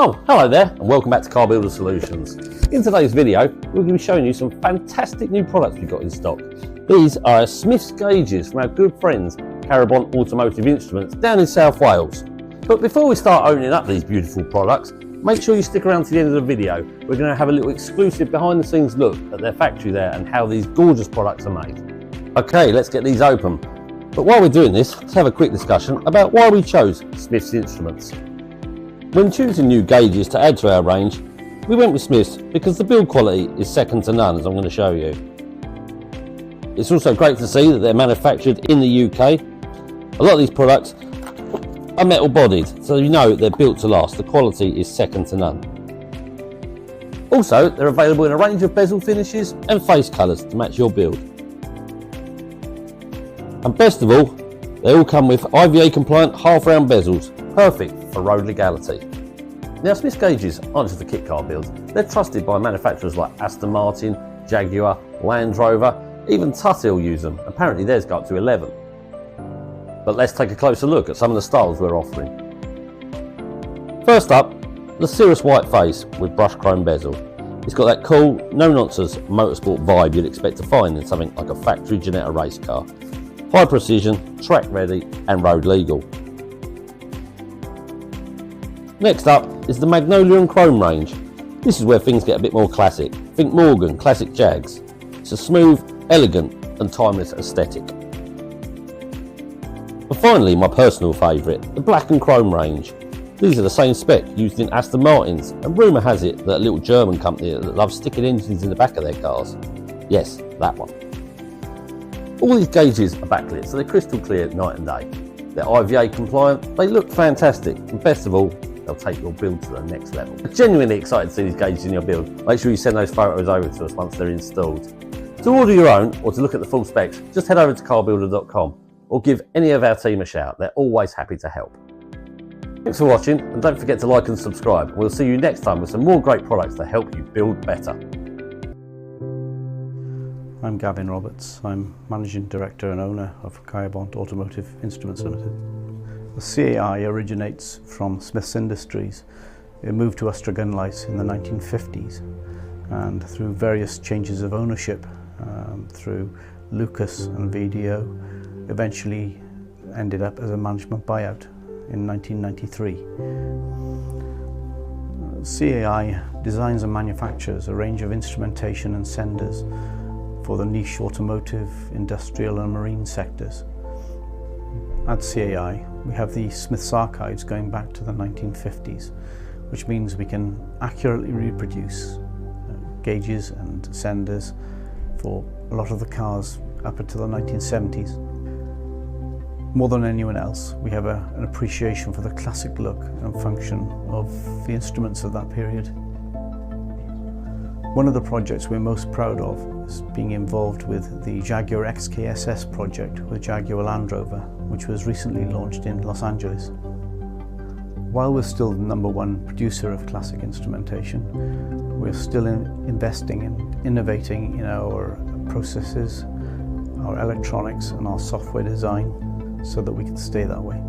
Oh, hello there and welcome back to Car Builder Solutions. In today's video, we're going to be showing you some fantastic new products we've got in stock. These are our Smith's gauges from our good friends Carabon Automotive Instruments down in South Wales. But before we start opening up these beautiful products, make sure you stick around to the end of the video. We're going to have a little exclusive behind the scenes look at their factory there and how these gorgeous products are made. Okay, let's get these open. But while we're doing this, let's have a quick discussion about why we chose Smith's Instruments. When choosing new gauges to add to our range, we went with Smith's because the build quality is second to none, as I'm going to show you. It's also great to see that they're manufactured in the UK. A lot of these products are metal bodied, so you know they're built to last. The quality is second to none. Also, they're available in a range of bezel finishes and face colours to match your build. And best of all, they all come with IVA compliant half round bezels, perfect for road legality. Now, Smith's gauges aren't just for kit car builds, they're trusted by manufacturers like Aston Martin, Jaguar, Land Rover, even Tuthill use them. Apparently theirs go up to 11. But let's take a closer look at some of the styles we're offering. First up, the Cirrus white face with brushed chrome bezel. It's got that cool, no-nonsense motorsport vibe you'd expect to find in something like a factory Ginetta race car. High precision, track ready and road legal. Next up is the Magnolia and Chrome range. This is where things get a bit more classic. Think Morgan, classic Jags. It's a smooth, elegant and timeless aesthetic. And finally, my personal favourite, the Black and Chrome range. These are the same spec used in Aston Martins, and rumour has it that a little German company that loves sticking engines in the back of their cars. Yes, that one. All these gauges are backlit, so they're crystal clear night and day. They're IVA compliant, they look fantastic, and best of all, they'll take your build to the next level. I'm genuinely excited to see these gauges in your build. Make sure you send those photos over to us once they're installed. To order your own or to look at the full specs, just head over to carbuilder.com or give any of our team a shout. They're always happy to help. Thanks for watching, and don't forget to like and subscribe. We'll see you next time with some more great products to help you build better. I'm Gavin Roberts. I'm Managing Director and Owner of Carabon Automotive Instruments Limited. The CAI originates from Smith's Industries. It moved to Gunlight in the 1950s, and through various changes of ownership, through Lucas and VDO, eventually ended up as a management buyout in 1993. CAI designs and manufactures a range of instrumentation and senders for the niche automotive, industrial and marine sectors. At CAI, we have the Smith's archives going back to the 1950s, which means we can accurately reproduce gauges and senders for a lot of the cars up until the 1970s. More than anyone else, we have an appreciation for the classic look and function of the instruments of that period. One of the projects we're most proud of is being involved with the Jaguar XKSS project with Jaguar Land Rover, which was recently launched in Los Angeles. While we're still the #1 producer of classic instrumentation, we're still investing in innovating in our processes, our electronics and our software design so that we can stay that way.